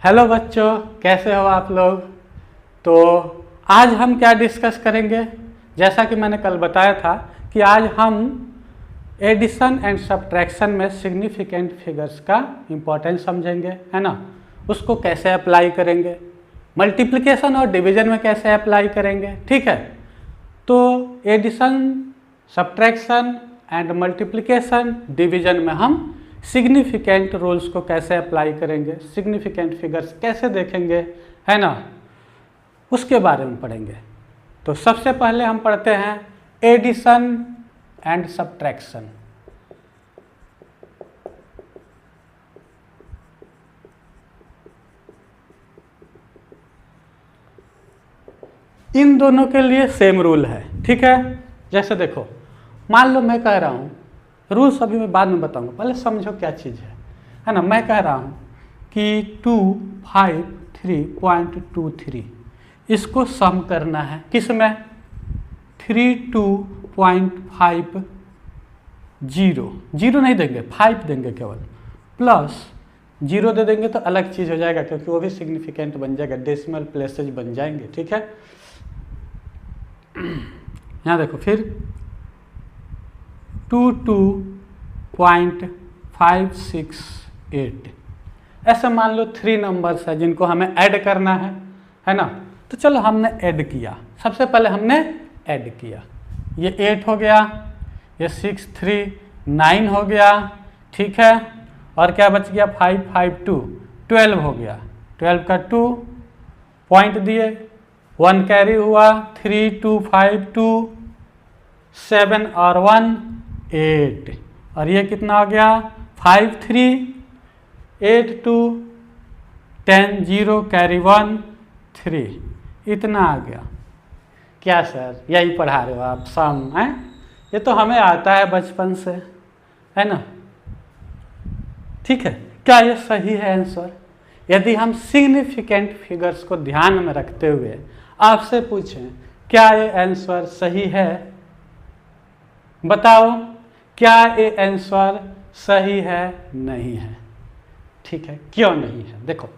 Hello बच्चों, कैसे हो आप लोग। तो आज हम क्या डिस्कस करेंगे, जैसा कि मैंने कल बताया था कि आज हम एडिशन एंड सब्ट्रैक्शन में सिग्निफिकेंट फिगर्स का इम्पोर्टेंस समझेंगे, है ना। उसको कैसे अप्लाई करेंगे, मल्टीप्लिकेशन और डिवीजन में कैसे अप्लाई करेंगे, ठीक है। तो addition, subtraction and multiplication, division में हम सिग्निफिकेंट रूल्स को कैसे अप्लाई करेंगे, सिग्निफिकेंट फिगर्स कैसे देखेंगे, है ना, उसके बारे में पढ़ेंगे। तो सबसे पहले हम पढ़ते हैं एडिशन एंड सब्ट्रैक्शन। इन दोनों के लिए सेम रूल है, ठीक है। जैसे देखो, मान लो मैं कह रहा हूं, रूल्स अभी मैं बाद में बताऊंगा, पहले समझो क्या चीज़ है ना। मैं कह रहा हूँ कि 253.23 इसको सम करना है, किस में, 32.50, जीरो नहीं देंगे, 5 देंगे केवल, प्लस 0 दे देंगे तो अलग चीज़ हो जाएगा, क्योंकि वो भी सिग्निफिकेंट बन जाएगा, डेसिमल प्लेसेज बन जाएंगे, ठीक है। यहाँ देखो, फिर 22.568, ऐसे मान लो 3 नंबर्स है जिनको हमें ऐड करना है ना। तो चलो हमने ऐड किया, सबसे पहले हमने ऐड किया, ये 8 हो गया, ये 6, 3, 9 हो गया, ठीक है। और क्या बच गया, 5, 5, 2, 12 हो गया, 12 का 2 पॉइंट दिए, 1 कैरी हुआ, 3, 2, 5, 2, 7 और 1, 8, और ये कितना हो गया, 5, 3, 8, 2, 10, 0 कैरी 1, 3, इतना आ गया। क्या सर यही पढ़ा रहे हो आप, सम है, ये तो हमें आता है बचपन से, है ना, ठीक है। क्या ये सही है आंसर? यदि हम सिग्निफिकेंट फिगर्स को ध्यान में रखते हुए आपसे पूछें क्या ये आंसर सही है, बताओ, क्या ये आंसर सही है, नहीं है, ठीक है। क्यों नहीं है, देखो,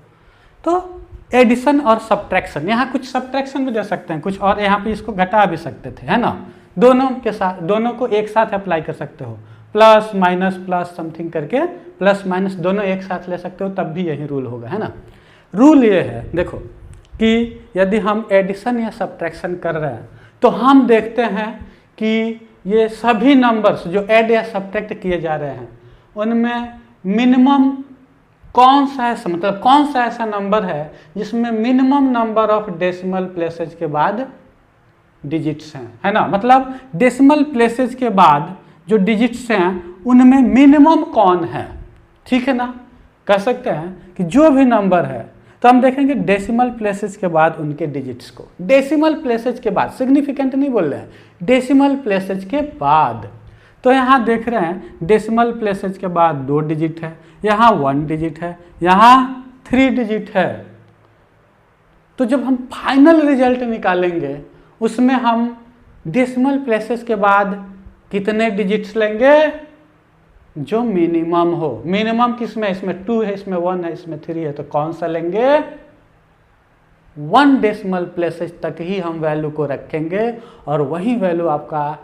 तो एडिशन और सब्ट्रैक्शन, यहाँ कुछ सब्ट्रैक्शन भी दे सकते हैं कुछ, और यहाँ पे इसको घटा भी सकते थे, है ना। दोनों के साथ, दोनों को एक साथ अप्लाई कर सकते हो, प्लस माइनस प्लस समथिंग करके, प्लस माइनस दोनों एक साथ ले सकते हो, तब भी यही रूल होगा, है ना। रूल ये है, देखो, कि यदि हम एडिशन या सब्ट्रैक्शन कर रहे हैं तो हम देखते हैं कि ये सभी नंबर्स जो ऐड या सब्ट्रैक्ट किए जा रहे हैं उनमें मिनिमम कौन सा है, मतलब कौन सा ऐसा नंबर है जिसमें minimum number of decimal places के बाद डिजिट्स हैं, है ना। मतलब डेसिमल प्लेसेज के बाद जो डिजिट्स हैं उनमें मिनिमम कौन है, ठीक है ना। कह सकते हैं कि जो भी नंबर है, तो हम देखेंगे डेसिमल प्लेसेज के बाद उनके डिजिट्स को, डेसिमल प्लेसेज के बाद, सिग्निफिकेंट नहीं बोल रहे हैं, डेसिमल प्लेसेज के बाद। तो यहाँ देख रहे हैं डेसिमल प्लेसेज के बाद 2 डिजिट है, यहाँ 1 डिजिट है, यहाँ 3 डिजिट है। तो जब हम फाइनल रिजल्ट निकालेंगे उसमें हम डेसिमल प्लेसेज के बाद कितने डिजिट्स लेंगे, जो मिनिमम हो। मिनिमम किसमें, इसमें 2 है, इसमें 1 है, इसमें 3 है, तो कौन सा लेंगे, 1 डेसिमल प्लेसेज तक ही हम वैल्यू को रखेंगे, और वही वैल्यू आपका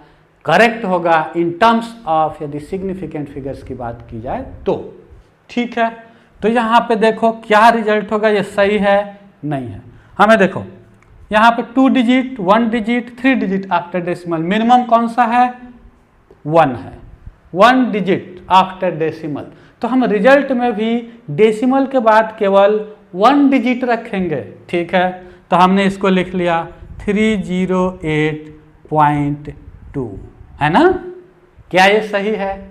करेक्ट होगा इन टर्म्स ऑफ, यदि सिग्निफिकेंट फिगर्स की बात की जाए तो, ठीक है। तो यहाँ पे देखो क्या रिजल्ट होगा, ये सही है, नहीं है। हमें देखो यहाँ पे 2 digit, 1 digit, 3 digit after decimal, minimum कौन सा है, 1 है, 1 डिजिट आफ्टर डेसिमल। तो हम रिजल्ट में भी डेसिमल के बाद केवल 1 डिजिट रखेंगे, ठीक है। तो हमने इसको लिख लिया 308.2, है ना। क्या ये सही है?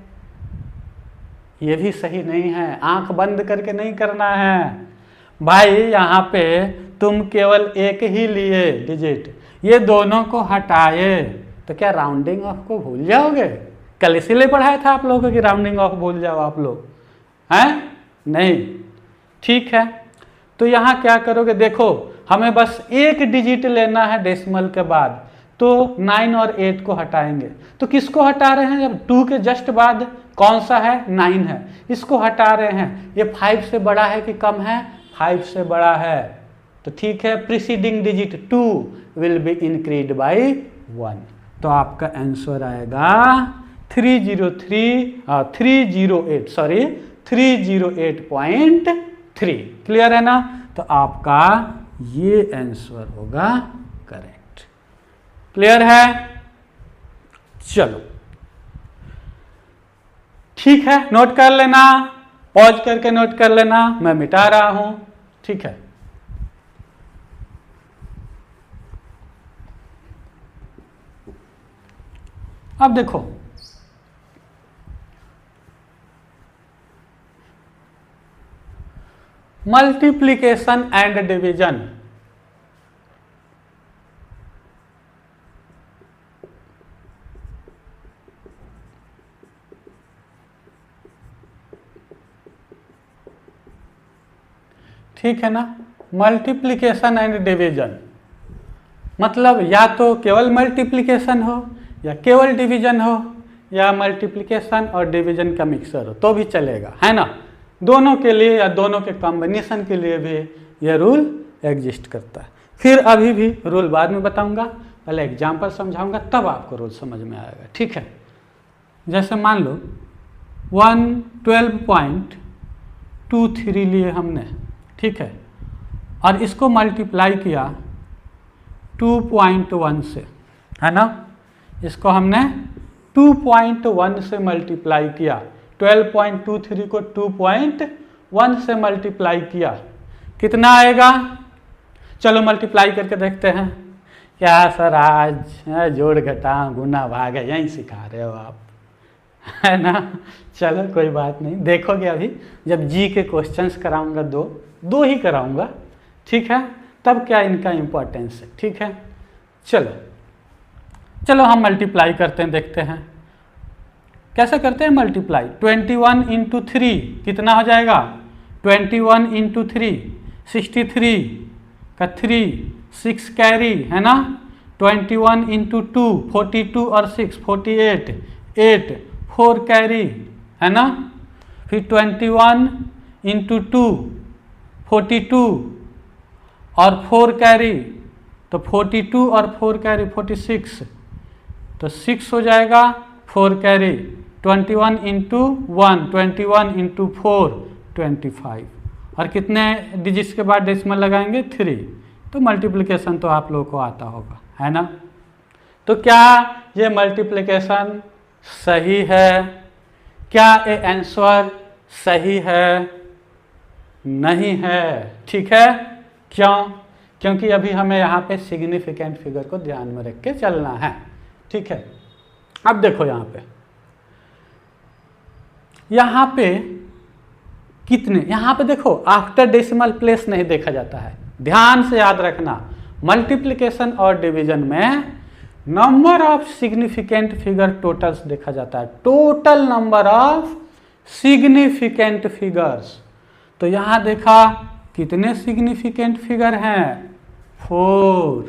ये भी सही नहीं है, आंख बंद करके नहीं करना है भाई। यहाँ पे तुम केवल एक ही लिए डिजिट, ये दोनों को हटाए तो क्या राउंडिंग ऑफ को भूल जाओगे? कल इसीलिए पढ़ाया था आप लोगों को कि राउंडिंग ऑफ भूल जाओ आप लोग, हैं? नहीं, ठीक है। तो यहाँ क्या करोगे, देखो हमें बस एक डिजिट लेना है डेसिमल के बाद, तो 9 और 8 को हटाएंगे। तो किसको हटा रहे हैं, जब 2 के जस्ट बाद कौन सा है, 9 है, इसको हटा रहे हैं। ये 5 से बड़ा है कि कम है, 5 से बड़ा है तो ठीक है, preceding digit 2 will be increase by 1। तो आपका आंसर आएगा 308.3। क्लियर है ना? तो आपका ये आंसर होगा करेक्ट। क्लियर है? चलो ठीक है, नोट कर लेना, पॉज करके नोट कर लेना, मैं मिटा रहा हूं। ठीक है, अब देखो मल्टीप्लिकेशन एंड डिवीजन। ठीक है ना? मल्टीप्लिकेशन एंड डिवीजन मतलब या तो केवल मल्टीप्लिकेशन हो या केवल डिवीजन हो या मल्टीप्लिकेशन और डिवीजन का मिक्सर हो तो भी चलेगा, है ना? दोनों के लिए या दोनों के कॉम्बिनेशन के लिए भी यह रूल एग्जिस्ट करता है। फिर अभी भी रूल बाद में बताऊंगा, पहले एग्जाम्पल समझाऊंगा तब आपको रूल समझ में आएगा। ठीक है, जैसे मान लो 112.23 लिए हमने, ठीक है, और इसको मल्टीप्लाई किया 2.1 से, है ना? इसको हमने 2.1 से मल्टीप्लाई किया, 12.23 को 2.1 से मल्टीप्लाई किया, कितना आएगा? चलो मल्टीप्लाई करके देखते हैं। क्या सर आज जोड़ घटा गुना भाग है यही सिखा रहे हो आप, है ना? चलो कोई बात नहीं, देखोगे अभी जब जी के क्वेश्चंस कराऊंगा, दो ही कराऊंगा, ठीक है, तब क्या इनका इम्पोर्टेंस है। ठीक है, चलो हम मल्टीप्लाई करते हैं, देखते हैं कैसे करते हैं मल्टीप्लाई। 21 इंटू 3 कितना हो जाएगा? 21 इंटू 3 63 का 3 6 कैरी, है ना? 21 इंटू 2 42 और 6 48 8 4 कैरी, है ना? फिर 21 इंटू 2 42 और 4 कैरी, तो 42 और 4 कैरी 46, तो 6 हो जाएगा 4 कैरी। 21 इंटू 1 21 इंटू 4 25, और कितने डिजिट्स के बाद डेसिमल लगाएंगे? 3। तो मल्टीप्लिकेशन तो आप लोगों को आता होगा, है ना? तो क्या ये मल्टीप्लिकेशन सही है? क्या ये आंसर सही है? नहीं है। ठीक है, क्यों? क्योंकि अभी हमें यहाँ पे सिग्निफिकेंट फिगर को ध्यान में रख के चलना है। ठीक है, अब देखो यहाँ पे कितने, यहाँ पे देखो आफ्टर डेसिमल प्लेस नहीं देखा जाता है, ध्यान से याद रखना। मल्टीप्लिकेशन और डिवीजन में number of significant figure totals देखा जाता है, total number of significant figures. तो यहाँ देखा कितने सिग्निफिकेंट फिगर हैं? 4।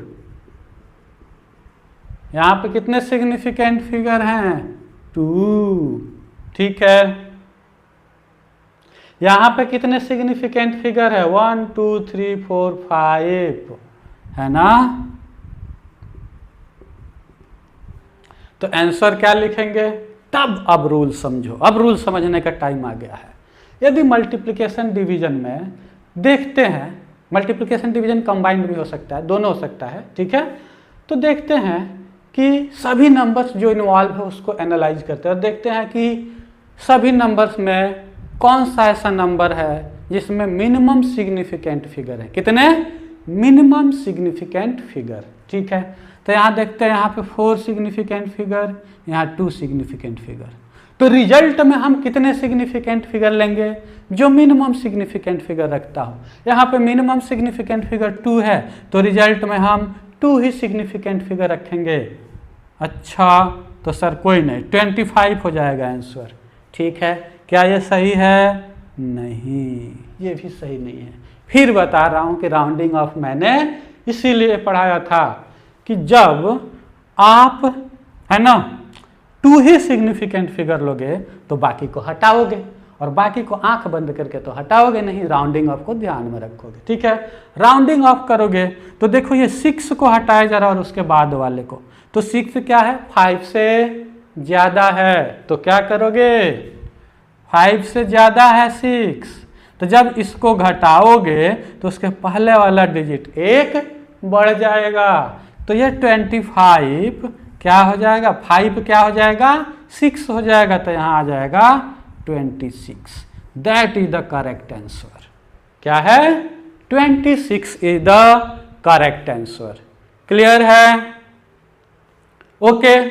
यहाँ पे कितने सिग्निफिकेंट फिगर हैं? 2। ठीक है, यहाँ पे कितने सिग्निफिकेंट फिगर है? 1 2 3 4 5, है ना? तो आंसर क्या लिखेंगे? तब अब रूल समझो, अब रूल समझने का टाइम आ गया है। यदि मल्टीप्लिकेशन डिवीजन में देखते हैं, मल्टीप्लिकेशन डिवीजन कंबाइंड भी हो सकता है, दोनों हो सकता है, ठीक है, तो देखते हैं कि सभी नंबर्स जो इन्वॉल्व है उसको एनालाइज करते हैं और देखते हैं कि सभी नंबर्स में कौन सा ऐसा नंबर है जिसमें मिनिमम सिग्निफिकेंट फिगर है। कितने? Minimum significant figure. ठीक है, तो यहाँ देखते हैं, यहाँ पे 4 सिग्निफिकेंट फिगर, यहाँ 2 सिग्निफिकेंट फिगर। तो रिजल्ट में हम कितने सिग्निफिकेंट फिगर लेंगे? जो मिनिमम सिग्निफिकेंट फिगर रखता हो। यहाँ पे मिनिमम सिग्निफिकेंट फिगर 2 है, तो रिजल्ट में हम 2 ही सिग्निफिकेंट फिगर रखेंगे। अच्छा, तो सर कोई नहीं, 25 हो जाएगा आंसर। ठीक है, क्या ये सही है? नहीं, ये भी सही नहीं है। फिर बता रहा हूँ कि राउंडिंग ऑफ मैंने इसीलिए पढ़ाया था कि जब आप, है ना, 2 ही सिग्निफिकेंट फिगर लोगे तो बाकी को हटाओगे, और बाकी को आंख बंद करके तो हटाओगे नहीं, राउंडिंग ऑफ को ध्यान में रखोगे। ठीक है, राउंडिंग ऑफ करोगे तो देखो ये 6 को हटाया जा रहा है और उसके बाद वाले को, तो 6 क्या है 5 से ज्यादा है, तो क्या करोगे 5 से ज्यादा है 6, तो जब इसको घटाओगे तो उसके पहले वाला डिजिट 1 बढ़ जाएगा, तो ये 25 क्या हो जाएगा, 5 क्या हो जाएगा 6 हो जाएगा, तो यहाँ आ जाएगा 26। That is the correct answer. क्या है 26 is the correct answer. Clear है? ओके,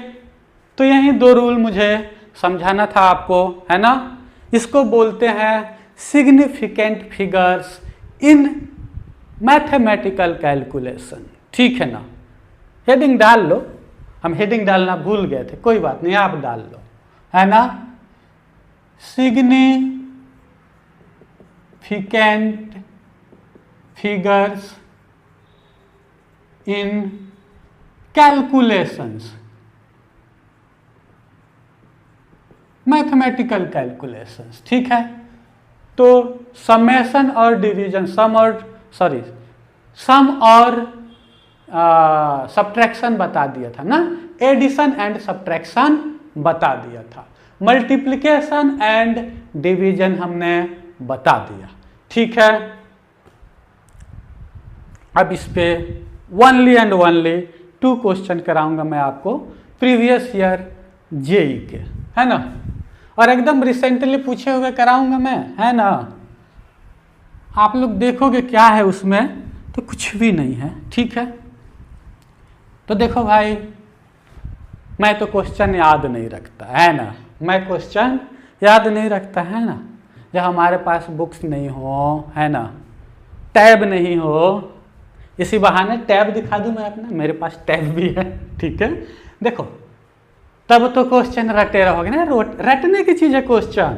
तो यही 2 रूल मुझे समझाना था आपको, है ना। इसको बोलते हैं significant figures in mathematical calculation. ठीक है ना, हेडिंग डाल लो, हम हेडिंग डालना भूल गए थे, कोई बात नहीं आप डाल लो, है ना। Significant figures in calculations, mathematical calculations. ठीक है, तो समेशन और डिवीजन, सम और सब्ट्रैक्शन बता दिया था ना, एडिशन एंड सब्ट्रैक्शन बता दिया था, मल्टीप्लिकेशन एंड डिवीजन हमने बता दिया। ठीक है, अब इस पे ओनली एंड ओनली 2 क्वेश्चन कराऊंगा मैं आपको प्रीवियस ईयर जेई के, है ना, और एकदम रिसेंटली पूछे हुए कराऊंगा मैं, है ना। आप लोग देखोगे क्या है उसमें, तो कुछ भी नहीं है। ठीक है, तो देखो भाई, मैं तो क्वेश्चन याद नहीं रखता, है ना, मैं क्वेश्चन याद नहीं रखता, है ना, जब हमारे पास बुक्स नहीं हो, है ना, टैब नहीं हो, इसी बहाने टैब दिखा दूं मैं अपना, मेरे पास टैब भी है। ठीक है, देखो तब तो क्वेश्चन रटे रहोगे ना, रटने की चीज़ है क्वेश्चन,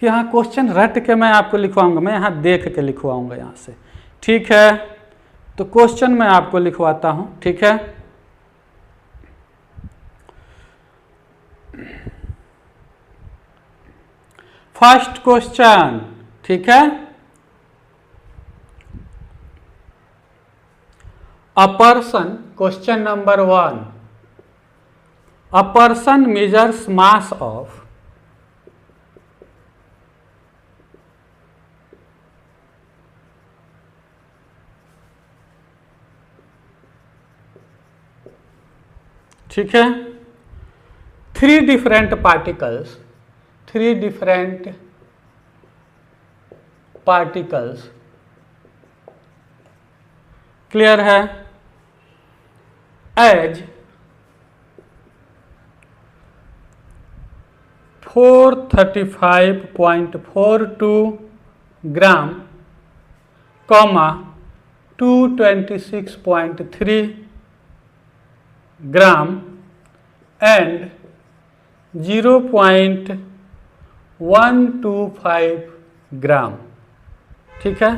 कि हाँ क्वेश्चन रट के मैं आपको लिखवाऊंगा, मैं यहाँ देख के लिखवाऊंगा यहाँ से। ठीक है, तो क्वेश्चन मैं आपको लिखवाता हूँ। ठीक है, फर्स्ट क्वेश्चन, ठीक है, a person, question number 1, a person measures mass of ठीक है 3 different particles, 3 different particles, clear है, as 435.42 gram, 226.3 gram and 0.125 gram. ठीक है,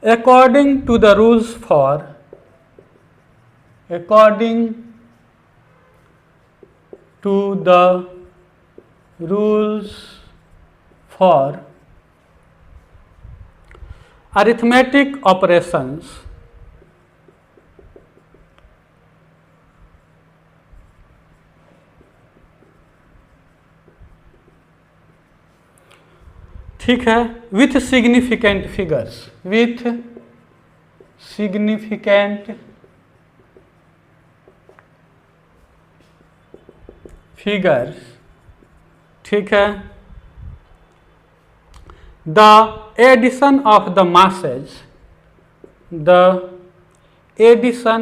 according to the rules for, according to the rules for arithmetic operations, ठीक है, with significant figures, with significant figures, ठीक है, the addition of the masses, the addition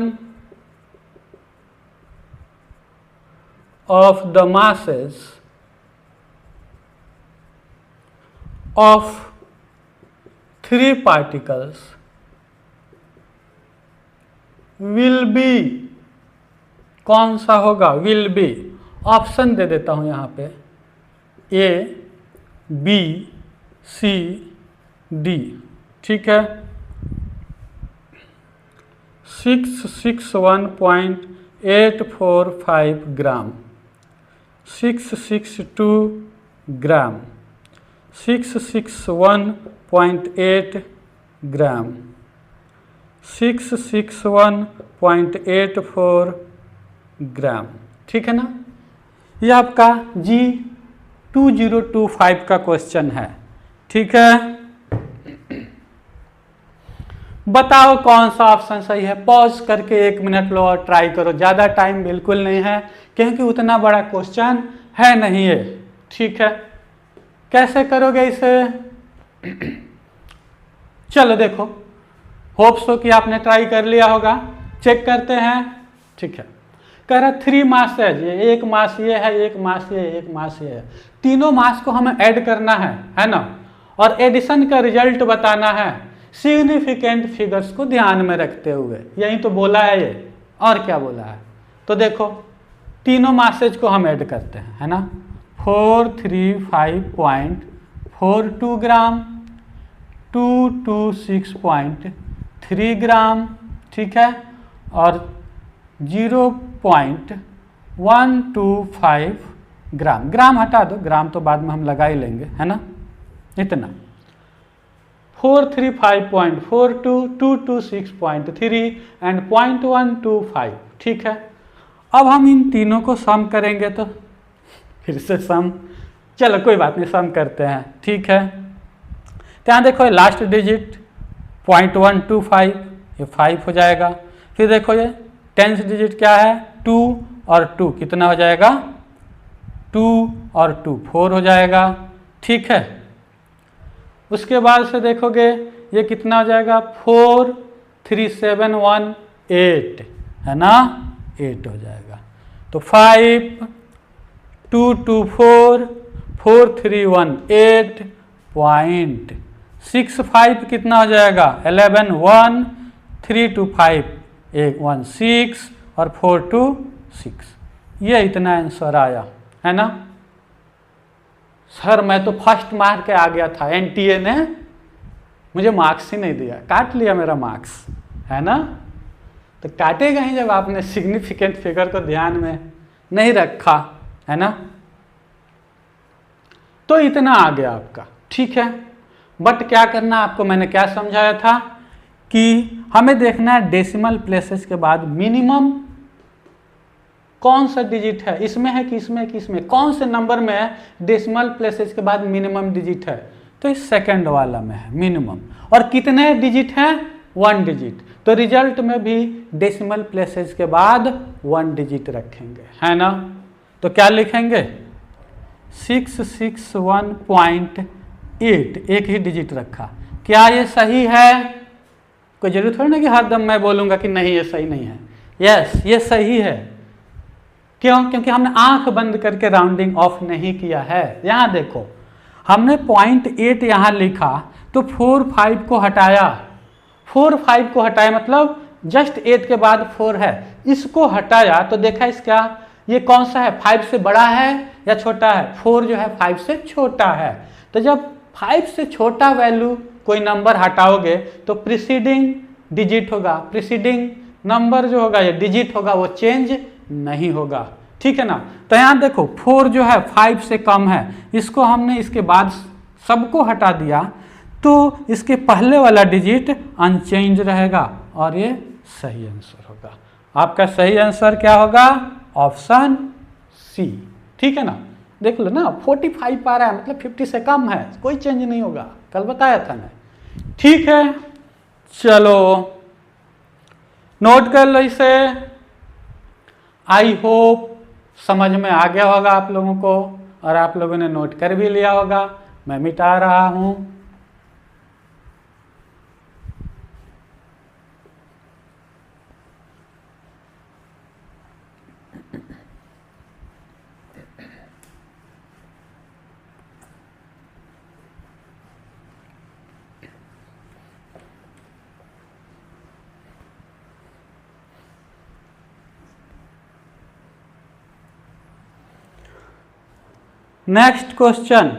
of the masses of 3 particles will be, कौन सा होगा, will be, option दे देता हूं यहां पे, ए बी सी डी। ठीक है, 661.845 ग्राम, 662 ग्राम, 661.8 ग्राम, 661.84 ग्राम, ठीक है ना। ये आपका G2025 का क्वेश्चन है, ठीक है। बताओ कौन सा ऑप्शन सही है। पॉज करके 1 मिनट लो और ट्राई करो, ज़्यादा टाइम बिल्कुल नहीं है क्योंकि उतना बड़ा क्वेश्चन है नहीं है, ठीक है। कैसे करोगे इसे? चलो देखो, होप सो कि आपने ट्राई कर लिया होगा। चेक करते हैं, ठीक है। कह रहा 3 मास है, ये एक मास ये है, एक मास ये, एक मास ये है। तीनों मास को हमें ऐड करना है ना, और एडिशन का रिजल्ट बताना है सिग्निफिकेंट फिगर्स को ध्यान में रखते हुए। यही तो बोला है ये, और क्या बोला है। तो देखो तीनों मासेज को हम ऐड करते हैं, है ना। 435.42 ग्राम, 226.3 ग्राम, ठीक है, और 0.125 ग्राम। ग्राम हटा दो, ग्राम तो बाद में हम लगा ही लेंगे, है ना। इतना 435.42, 226.3 एंड 0.125, ठीक है। अब हम इन तीनों को सम करेंगे तो फिर से सम, चलो कोई बात नहीं, सम करते हैं, ठीक है। तो यहाँ देखो ये लास्ट डिजिट 0.125, ये 5 हो जाएगा। फिर देखो ये 10th डिजिट क्या है, 2 और 2 कितना हो जाएगा, 2 और 2 4 हो जाएगा, ठीक है। उसके बाद से देखोगे ये कितना हो जाएगा, 4 3 7 1 8, है ना, 8 हो जाएगा। तो 5 2 2 4 4 3 1 8.65 कितना हो जाएगा, 11 1 3 2 5 1 6 और 4 2 6। ये इतना आंसर आया, है ना। सर मैं तो फर्स्ट मार के आ गया था, एनटीए ने मुझे मार्क्स ही नहीं दिया, काट लिया मेरा मार्क्स, है ना। तो काटेगा ही जब आपने सिग्निफिकेंट फिगर को ध्यान में नहीं रखा, है ना। तो इतना आ गया आपका, ठीक है। बट क्या करना आपको, मैंने क्या समझाया था कि हमें देखना है डेसिमल प्लेसेस के बाद मिनिमम कौन सा डिजिट है, इसमें है कि इसमें, कि इसमें, कौन से नंबर में है डेसिमल प्लेसेस के बाद मिनिमम डिजिट है। तो इस सेकंड वाला में है मिनिमम। और कितने डिजिट हैं, 1 डिजिट। तो रिजल्ट में भी डेसिमल प्लेसेस के बाद 1 डिजिट रखेंगे, है ना। तो क्या लिखेंगे, 661.8, एक ही डिजिट रखा। क्या ये सही है? कोई जरूरत थोड़ी ना कि हरदम मैं बोलूंगा कि नहीं ये सही नहीं है। यस, ये सही है। क्यों? क्योंकि हमने आंख बंद करके राउंडिंग ऑफ नहीं किया है। यहां देखो हमने 0.8 यहां लिखा तो 4 5 को हटाया, 4 5 को हटाया मतलब जस्ट 8 के बाद 4 है, इसको हटाया तो देखा इसका ये कौन सा है, 5 से बड़ा है या छोटा है। 4 जो है 5 से छोटा है। तो जब 5 से छोटा वैल्यू कोई नंबर हटाओगे तो प्रीसीडिंग डिजिट होगा, प्रीसीडिंग नंबर जो होगा या डिजिट होगा वो चेंज नहीं होगा, ठीक है ना। तो यहाँ देखो 4 जो है 5 से कम है, इसको हमने इसके बाद सबको हटा दिया तो इसके पहले वाला डिजिट अनचेंज रहेगा और ये सही आंसर होगा। आपका सही आंसर क्या होगा, ऑप्शन सी, ठीक है ना। देख लो ना 45 आ रहा है मतलब 50 से कम है, कोई चेंज नहीं होगा, कल बताया था मैं, ठीक है। चलो नोट कर लो इसे। आई होप समझ में आ गया होगा आप लोगों को और आप लोगों ने नोट कर भी लिया होगा। मैं मिटा रहा हूं। नेक्स्ट क्वेश्चन,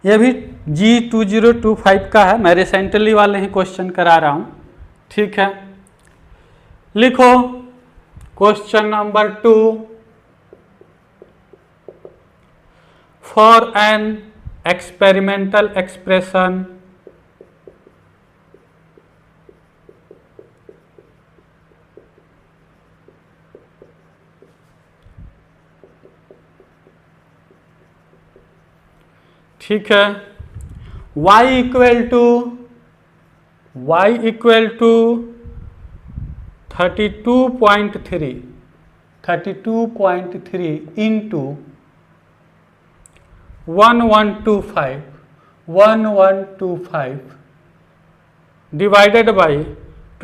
ये भी G2025 का है, मैं रिसेंटली वाले ही क्वेश्चन करा रहा हूं, ठीक है। लिखो question number 2, for an experimental expression ठीक है, y equal to 32.3 into 1125 divided by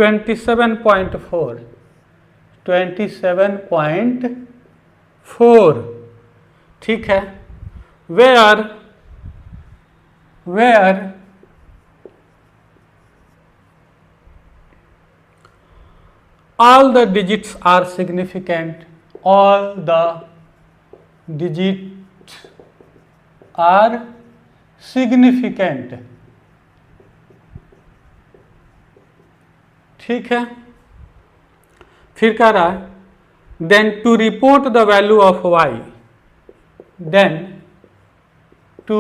27.4 ठीक है, where all the digits are significant, all the digits are significant ठीक है, फिर कह रहा है then to report the value of y, then to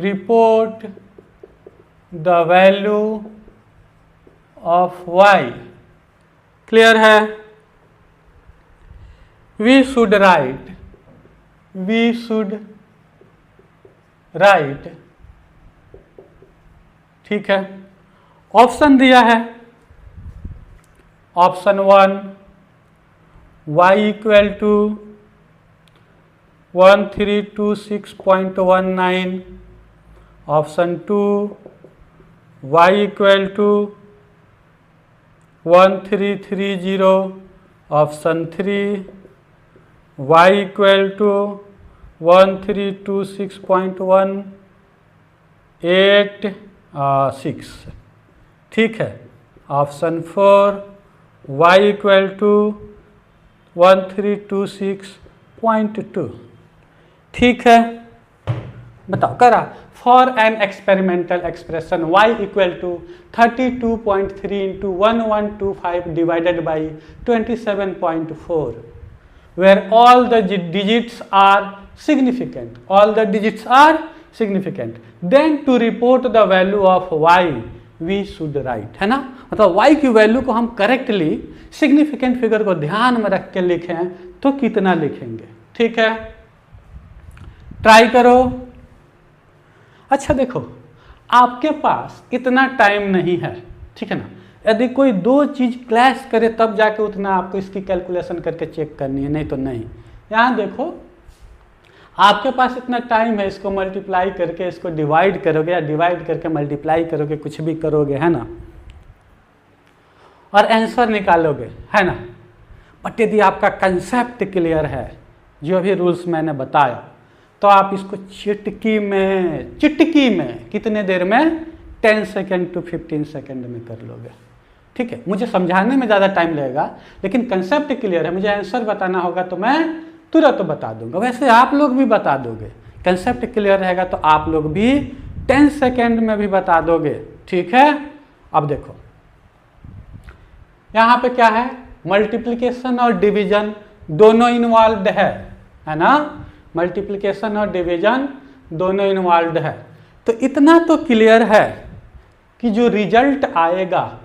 report the value of y, clear है, we should write ठीक है, ऑप्शन दिया है, option 1 y equal to 1326.19, option 2 y equal to 1330, option 3 y equal to 1326.186 ठीक है, option 4 y equal to 1326.2 ठीक है, बताओ करा for an experimental expression y equal to 32.3 into 1125 divided by 27.4 where all the digits are significant, then to report the value of y we should write, है ना, मतलब y की value को हम करेक्टली सिग्निफिकेंट फिगर को ध्यान में रख के लिखें तो कितना लिखेंगे, ठीक है, ट्राई करो। अच्छा देखो, आपके पास इतना टाइम नहीं है, ठीक है ना, यदि कोई दो चीज क्लैश करे तब जाके उतना आपको इसकी कैलकुलेशन करके चेक करनी है, नहीं तो नहीं। यहाँ देखो आपके पास इतना टाइम है, इसको मल्टीप्लाई करके इसको डिवाइड करोगे या डिवाइड करके मल्टीप्लाई करोगे, कुछ भी करोगे, है ना, और आंसर निकालोगे, है ना। बट यदि आपका कंसेप्ट क्लियर है, जो अभी रूल्स मैंने बताया, तो आप इसको चिटकी में कितने देर में 10 सेकेंड टू 15 सेकेंड में कर लोगे, ठीक है। मुझे समझाने में ज़्यादा टाइम लगेगा, लेकिन कंसेप्ट क्लियर है, मुझे आंसर बताना होगा तो मैं तुरंत बता दूंगा। वैसे आप लोग भी बता दोगे, कंसेप्ट क्लियर रहेगा तो आप लोग भी 10 सेकेंड में भी बता दोगे, ठीक है। अब देखो यहाँ पे क्या है, मल्टीप्लिकेशन और डिवीजन दोनों इन्वॉल्व है ना, मल्टीप्लिकेशन और डिवीजन दोनों इन्वॉल्व है। तो इतना तो क्लियर है कि जो रिजल्ट आएगा,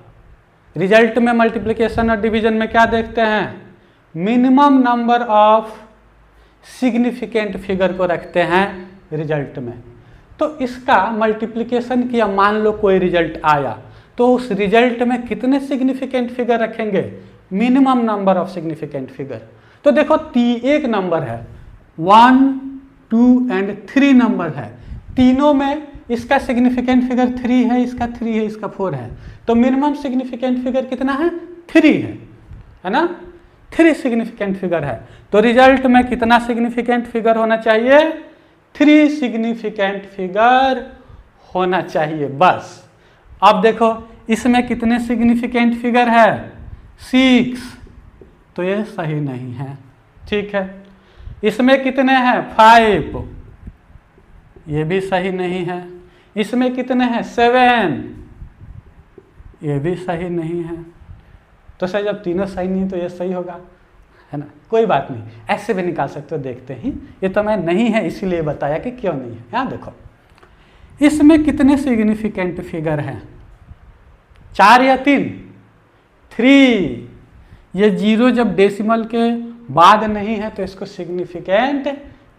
रिजल्ट में मल्टीप्लिकेशन और डिवीजन में क्या देखते हैं, minimum number of significant figure को रखते हैं रिजल्ट में। तो इसका मल्टीप्लिकेशन किया, मान लो कोई रिजल्ट आया, तो उस रिजल्ट में कितने सिग्निफिकेंट फिगर रखेंगे, minimum number of significant figure. तो देखो एक नंबर है, 1, 2 एंड 3 नंबर है, तीनों में इसका सिग्निफिकेंट फिगर 3 है, इसका 3 है, इसका 4 है, तो मिनिमम सिग्निफिकेंट फिगर कितना है, 3 है ना, 3 सिग्निफिकेंट फिगर है। तो रिजल्ट में कितना सिग्निफिकेंट फिगर होना चाहिए, 3 सिग्निफिकेंट फिगर होना चाहिए बस। अब देखो इसमें कितने सिग्निफिकेंट फिगर है, 6, तो ये सही नहीं है, ठीक है। इसमें कितने हैं, 5, ये भी सही नहीं है। इसमें कितने हैं, 7, ये भी सही नहीं है। तो सही, जब तीनों सही नहीं तो ये सही होगा, है ना, कोई बात नहीं, ऐसे भी निकाल सकते हो, देखते ही। ये तो मैं नहीं है इसीलिए बताया कि क्यों नहीं है। यहाँ देखो, इसमें कितने सिग्निफिकेंट फिगर हैं, 4 या 3? 3। ये 0 जब डेसिमल के बाद नहीं है तो इसको सिग्निफिकेंट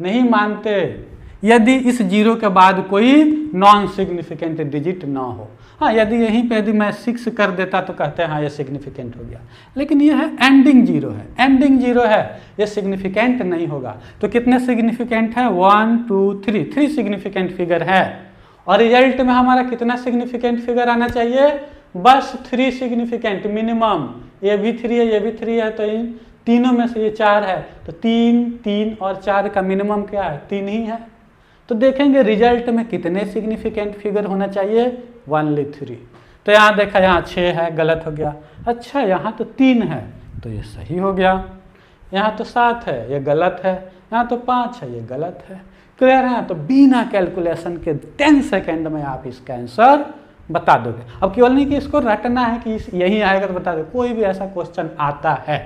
नहीं मानते, यदि इस 0 के बाद कोई नॉन सिग्निफिकेंट डिजिट ना हो। हाँ, यदि यहीं पे यदि मैं 6 कर देता तो कहते हैं हाँ ये सिग्निफिकेंट हो गया, लेकिन ये है एंडिंग 0 है, एंडिंग 0 है, ये सिग्निफिकेंट नहीं होगा। तो कितने सिग्निफिकेंट है? 1 2 3, 3 सिग्निफिकेंट फिगर है। और रिजल्ट में हमारा कितना सिग्निफिकेंट फिगर आना चाहिए? बस 3 सिग्निफिकेंट मिनिमम। ये भी 3 है, ये भी 3 है, तो इन तीनों में से ये 4 है, तो 3 3 और 4 का मिनिमम क्या है? 3 ही है। तो देखेंगे रिजल्ट में कितने सिग्निफिकेंट फिगर होना चाहिए? ओनली 3। तो यहाँ देखा, यहाँ 6 है, गलत हो गया। अच्छा, यहाँ तो 3 है तो ये सही हो गया। यहाँ तो 7 है, ये गलत है। यहाँ तो 5 है, ये गलत है। क्लियर है? तो बिना कैलकुलेशन के 10 सेकेंड में आप इसका आंसर बता दोगे। अब केवल नहीं कि इसको रटना है कि यही आएगा तो बता दो, कोई भी ऐसा क्वेश्चन आता है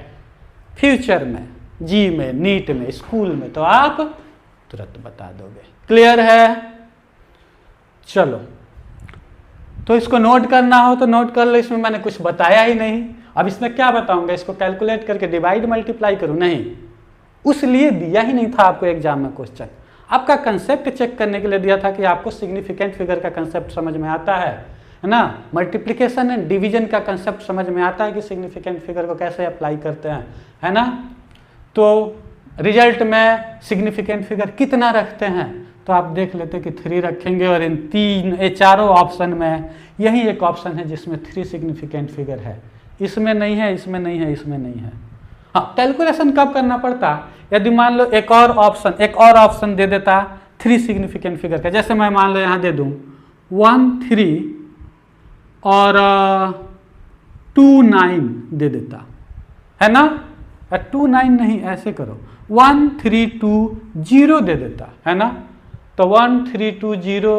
फ्यूचर में, जी में, नीट में, स्कूल में, तो आप तुरंत बता दोगे। क्लियर है? चलो, तो इसको नोट करना हो तो नोट कर लो, इसमें मैंने कुछ बताया ही नहीं। अब इसमें क्या बताऊंगा? इसको कैलकुलेट करके डिवाइड मल्टीप्लाई करूं? नहीं, उस लिए दिया ही नहीं था आपको एग्जाम में क्वेश्चन। आपका कंसेप्ट चेक करने के लिए दिया था कि आपको सिग्निफिकेंट फिगर का कंसेप्ट समझ में आता है ना, मल्टीप्लिकेशन एंड डिवीजन का कंसेप्ट समझ में आता है कि सिग्निफिकेंट फिगर को कैसे अप्लाई करते हैं, है ना। तो रिजल्ट में सिग्निफिकेंट फिगर कितना रखते हैं तो आप देख लेते कि 3 रखेंगे, और इन 4 ऑप्शन में यही एक ऑप्शन है जिसमें 3 सिग्निफिकेंट फिगर है। इसमें नहीं है, इसमें नहीं है, इसमें नहीं है। हाँ, कैलकुलेशन कब करना पड़ता? यदि मान लो एक और ऑप्शन दे देता 3 सिग्निफिकेंट फिगर का, जैसे मैं मान लो यहाँ दे दूँ 1 3 और 2 9 दे देता, है ना। 2 9 नहीं, ऐसे करो 1 3 2 0 दे देता, है ना। तो 1 3 2 0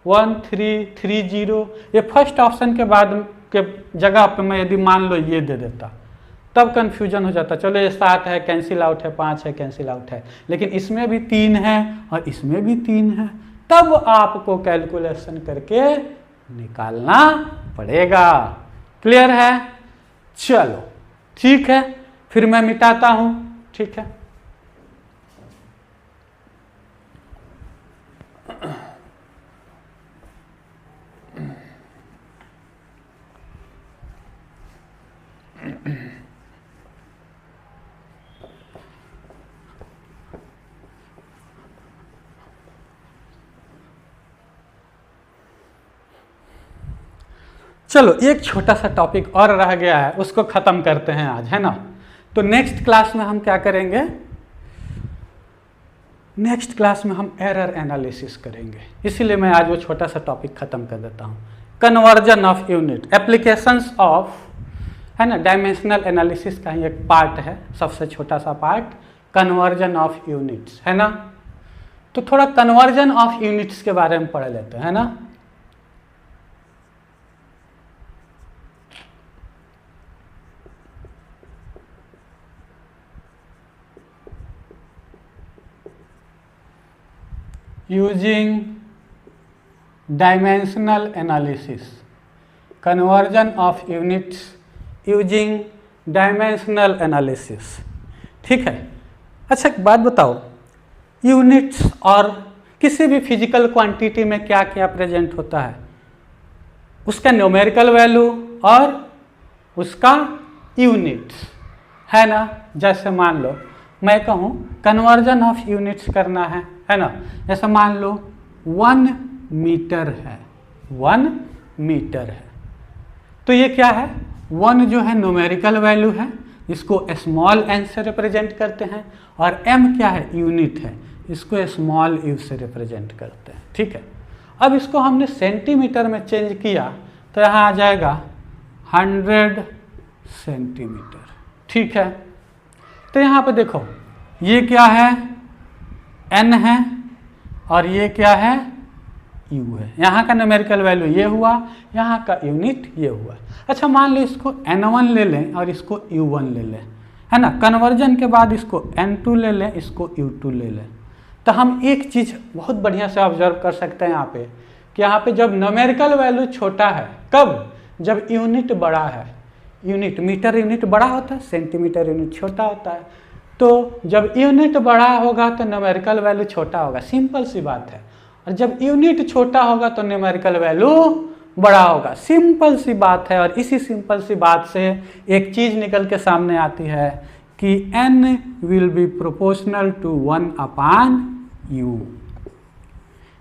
1 3 3 0, ये फर्स्ट ऑप्शन के बाद के जगह पे मैं यदि मान लो ये दे देता, तब कंफ्यूजन हो जाता। चलो ये 7 है, कैंसिल आउट है, 5 है, कैंसिल आउट है, लेकिन इसमें भी 3 है और इसमें भी 3 है, तब आपको कैलकुलेशन करके निकालना पड़ेगा। क्लियर है? चलो ठीक है, फिर मैं मिटाता हूं। ठीक है, चलो एक छोटा सा टॉपिक और रह गया है, उसको खत्म करते हैं आज, है ना। तो नेक्स्ट क्लास में हम क्या करेंगे? नेक्स्ट क्लास में हम एरर एनालिसिस करेंगे, इसीलिए मैं आज वो छोटा सा टॉपिक खत्म कर देता हूँ। Conversion of unit, applications of, है ना, डायमेंशनल एनालिसिस का ही एक पार्ट है, सबसे छोटा सा पार्ट, कन्वर्जन ऑफ यूनिट्स, है ना। तो थोड़ा कन्वर्जन ऑफ यूनिट्स के बारे में पढ़ लेते हैं, है ना। using dimensional analysis, conversion of units using dimensional analysis। ठीक है। अच्छा एक बात बताओ, यूनिट्स और किसी भी फिजिकल क्वांटिटी में क्या क्या प्रेजेंट होता है? उसका न्यूमेरिकल वैल्यू और उसका यूनिट्स, है ना। जैसे मान लो मैं कहूँ कन्वर्जन ऑफ यूनिट्स करना है ना। जैसे मान लो 1 मीटर है, 1 मीटर है, तो ये क्या है? 1 जो है न्यूमेरिकल वैल्यू है, इसको स्मॉल n से रिप्रेजेंट करते हैं, और m क्या है? यूनिट है, इसको स्मॉल u से रिप्रेजेंट करते हैं। ठीक है, अब इसको हमने सेंटीमीटर में चेंज किया तो यहाँ आ जाएगा 100 सेंटीमीटर। ठीक है, तो यहाँ पे देखो ये क्या है? n है, और ये क्या है? u है। यहाँ का न्यूमेरिकल वैल्यू ये हुआ, यहाँ का यूनिट ये हुआ। अच्छा मान लो इसको n1 ले लें और इसको u1 ले लें, है ना। कन्वर्जन के बाद इसको N2 ले लें, इसको U2 ले लें, तो हम एक चीज़ बहुत बढ़िया से ऑब्जर्व कर सकते हैं यहाँ पे कि यहाँ पे जब न्यूमेरिकल वैल्यू छोटा है, कब? जब यूनिट बड़ा है। यूनिट, मीटर यूनिट बड़ा होता है, सेंटीमीटर यूनिट छोटा होता है। तो जब यूनिट बड़ा होगा तो न्यूमेरिकल वैल्यू छोटा होगा, सिंपल सी बात है। और जब यूनिट छोटा होगा तो न्यूमेरिकल वैल्यू बड़ा होगा, सिंपल सी बात है। और इसी सिंपल सी बात से एक चीज़ निकल के सामने आती है कि n will be proportional to 1/u।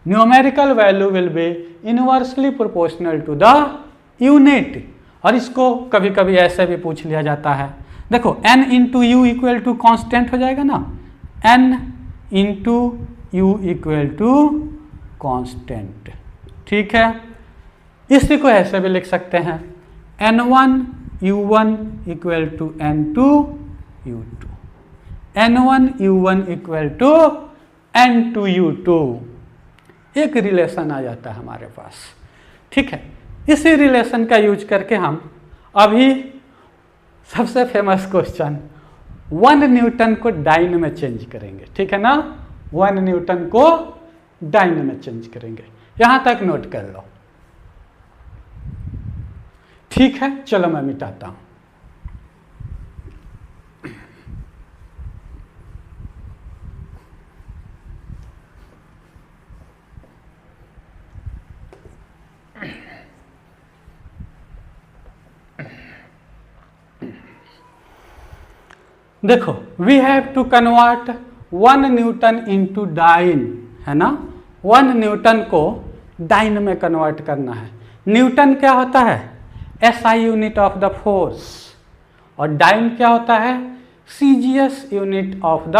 Numerical value will be inversely proportional to the unit. और इसको कभी कभी ऐसे भी पूछ लिया जाता है, देखो n into u equal to constant हो जाएगा ना, n into u equal to constant, ठीक है। इसी को ऐसे भी लिख सकते हैं, n1 u1 equal to n2 u2, n1 u1 equal to n2 u2। एक रिलेशन आ जाता है हमारे पास, ठीक है। इसी रिलेशन का यूज करके हम अभी सबसे फेमस क्वेश्चन 1 न्यूटन को डाइन में चेंज करेंगे, ठीक है ना। 1 न्यूटन को डाइन में चेंज करेंगे, यहां तक नोट कर लो, ठीक है। चलो मैं मिटाता हूं। देखो, we have to convert 1 newton into dyne, है ना। 1 न्यूटन को डाइन में कन्वर्ट करना है। न्यूटन क्या होता है? SI unit of the force. और डाइन क्या होता है? CGS unit of the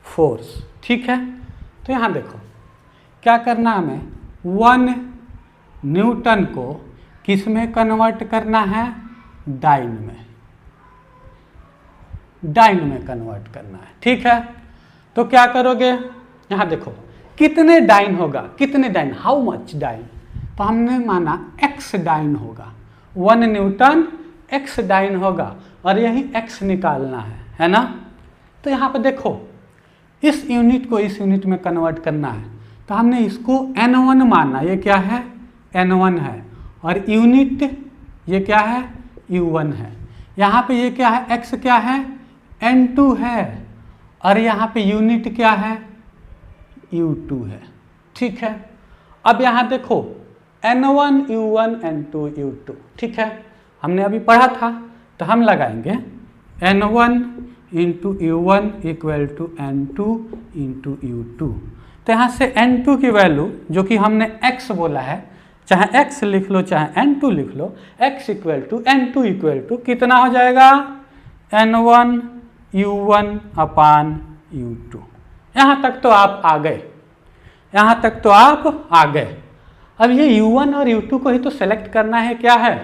force, ठीक है। तो यहां देखो क्या करना है, हमें 1 न्यूटन को किस में कन्वर्ट करना है? डाइन में, डाइन में कन्वर्ट करना है, ठीक है। तो क्या करोगे, यहां देखो कितने डाइन होगा, कितने डाइन, हाउ मच डाइन। तो हमने माना x डाइन होगा, 1 न्यूटन x डाइन होगा, और यही x निकालना है ना। तो यहाँ पे देखो इस यूनिट को इस यूनिट में कन्वर्ट करना है, तो हमने इसको n1 माना, ये क्या है? n1 है। और यूनिट ये क्या है? u1 है। यहाँ पे ये क्या है? x क्या है? n2 है। और यहाँ पे यूनिट क्या है? u2 है, ठीक है। अब यहाँ देखो n1 u1 n2 u2, ठीक है। हमने अभी पढ़ा था, तो हम लगाएंगे n1 into u1 equal to n2 into u2। तो यहाँ से n2 की वैल्यू जो कि हमने x बोला है, चाहे x लिख लो चाहे n2 लिख लो, x equal to n2 equal to कितना हो जाएगा? n1 u1 अपान u2। यहाँ तक तो आप आ गए, यहाँ तक तो आप आ गए। अब ये u1 और u2 को ही तो सेलेक्ट करना है, क्या है?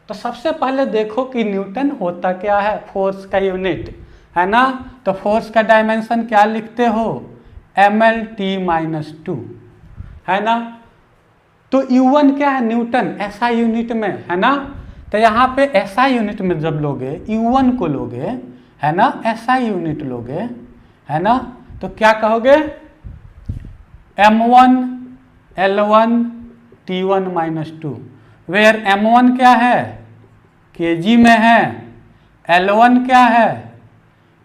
तो सबसे पहले देखो कि न्यूटन होता क्या है? फोर्स का यूनिट, है ना। तो फोर्स का डायमेंशन क्या लिखते हो? mlt-2, है ना। तो u1 क्या है? न्यूटन, SI यूनिट में, है ना। तो यहाँ पे SI यूनिट में जब लोगे u1 को लोगे, है ना, SI यूनिट लोगे, है ना, तो क्या कहोगे? m1 L1 T1-2, where m1 क्या है? kg में है, L1 क्या है?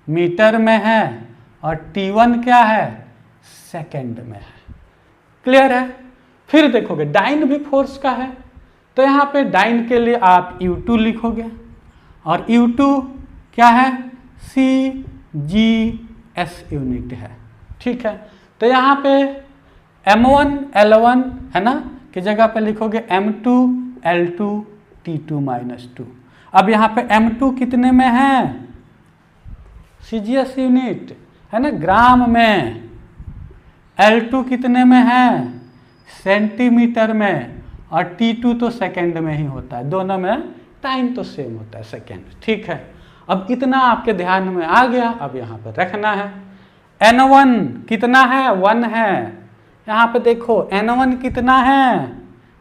मीटर में है, और T1 क्या है? सेकंड में है। क्लियर है? फिर देखोगे डाइन भी फोर्स का है, तो यहाँ पे डाइन के लिए आप u2 लिखोगे, और u2 क्या है? CGS यूनिट है, ठीक है। तो यहाँ पे m1 L1, है ना, की जगह पे लिखोगे m2 L2 T2-2। अब यहाँ पे m2 कितने में है? CGS यूनिट, है ना, ग्राम में। L2 कितने में है? सेंटीमीटर में। और T2 तो सेकंड में ही होता है, दोनों में टाइम तो सेम होता है, सेकंड, ठीक है। अब इतना आपके ध्यान में आ गया, अब यहाँ पर रखना है। n1 कितना है? 1 है। यहाँ पे देखो n1 कितना है?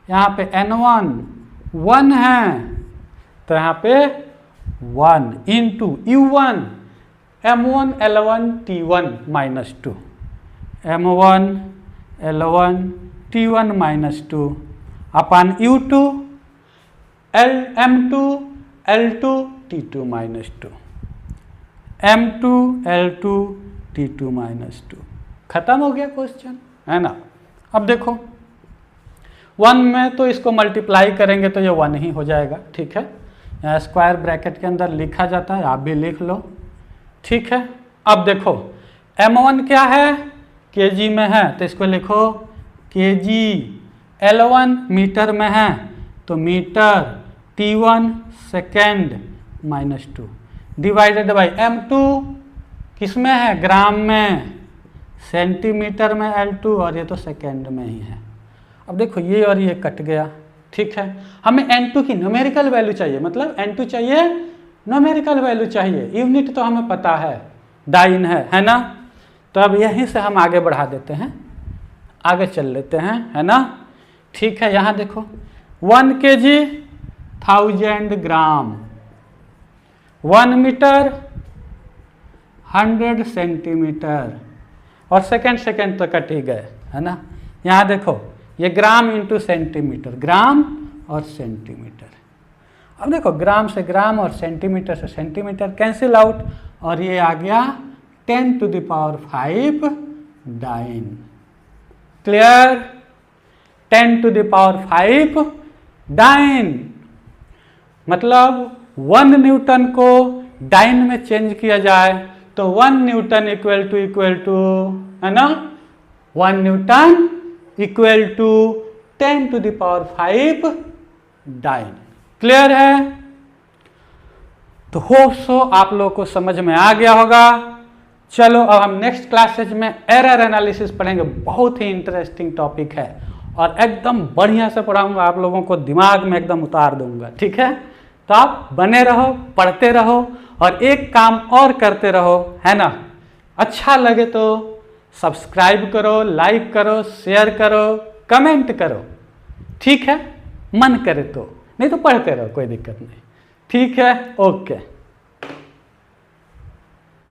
यहाँ पे n1 1 है, तो यहाँ पे 1 into U1 M1 L1 T1 minus 2 M1 L1 T1 minus 2 अपन U2 M2 L2 T2 minus 2 M2 L2 T2 minus 2। खत्म हो गया क्वेश्चन, है ना। अब देखो 1 में तो इसको मल्टीप्लाई करेंगे तो ये 1 ही हो जाएगा, ठीक है। यहाँ स्क्वायर ब्रैकेट के अंदर लिखा जाता है, आप भी लिख लो, ठीक है। अब देखो M1 क्या है, kg में है तो इसको लिखो kg, L1 मीटर में है तो metre, T1 second minus 2 divided by M2 किस में है, ग्राम में, सेंटीमीटर में L2 और ये तो सेकेंड में ही है। अब देखो ये और ये कट गया, ठीक है। हमें N2 की न्यूमेरिकल वैल्यू चाहिए, मतलब N2 चाहिए न्यूमेरिकल वैल्यू चाहिए, यूनिट तो हमें पता है डाइन है ना। तो अब यहीं से हम आगे बढ़ा देते हैं, आगे चल लेते हैं, है ना, ठीक है। यहाँ देखो 1 kg 1000 ग्राम, 1 मीटर 100 सेंटीमीटर और सेकेंड तो कट ही गए, है ना। यहाँ देखो ये ग्राम इंटू सेंटीमीटर, ग्राम और सेंटीमीटर। अब देखो ग्राम से ग्राम और सेंटीमीटर से सेंटीमीटर कैंसिल आउट और ये आ गया 10 to the power 5 dyne. Clear, 10 to the power 5 dyne, मतलब 1 न्यूटन को डाइन में चेंज किया जाए तो 1 न्यूटन इक्वल टू, है ना, 1 newton equal to 10 to the power 5 dyne. Clear है, तो होप सो आप लोगों को समझ में आ गया होगा। चलो अब हम नेक्स्ट क्लासेज में एरर एनालिसिस पढ़ेंगे, बहुत ही इंटरेस्टिंग टॉपिक है और एकदम बढ़िया से पढ़ाऊंगा, आप लोगों को दिमाग में एकदम उतार दूंगा, ठीक है। तो आप बने रहो, पढ़ते रहो और एक काम और करते रहो, है ना। अच्छा लगे तो सब्सक्राइब करो, लाइक करो, शेयर करो, कमेंट करो, ठीक है। मन करे तो, नहीं तो पढ़ते रहो, कोई दिक्कत नहीं, ठीक है। ओके।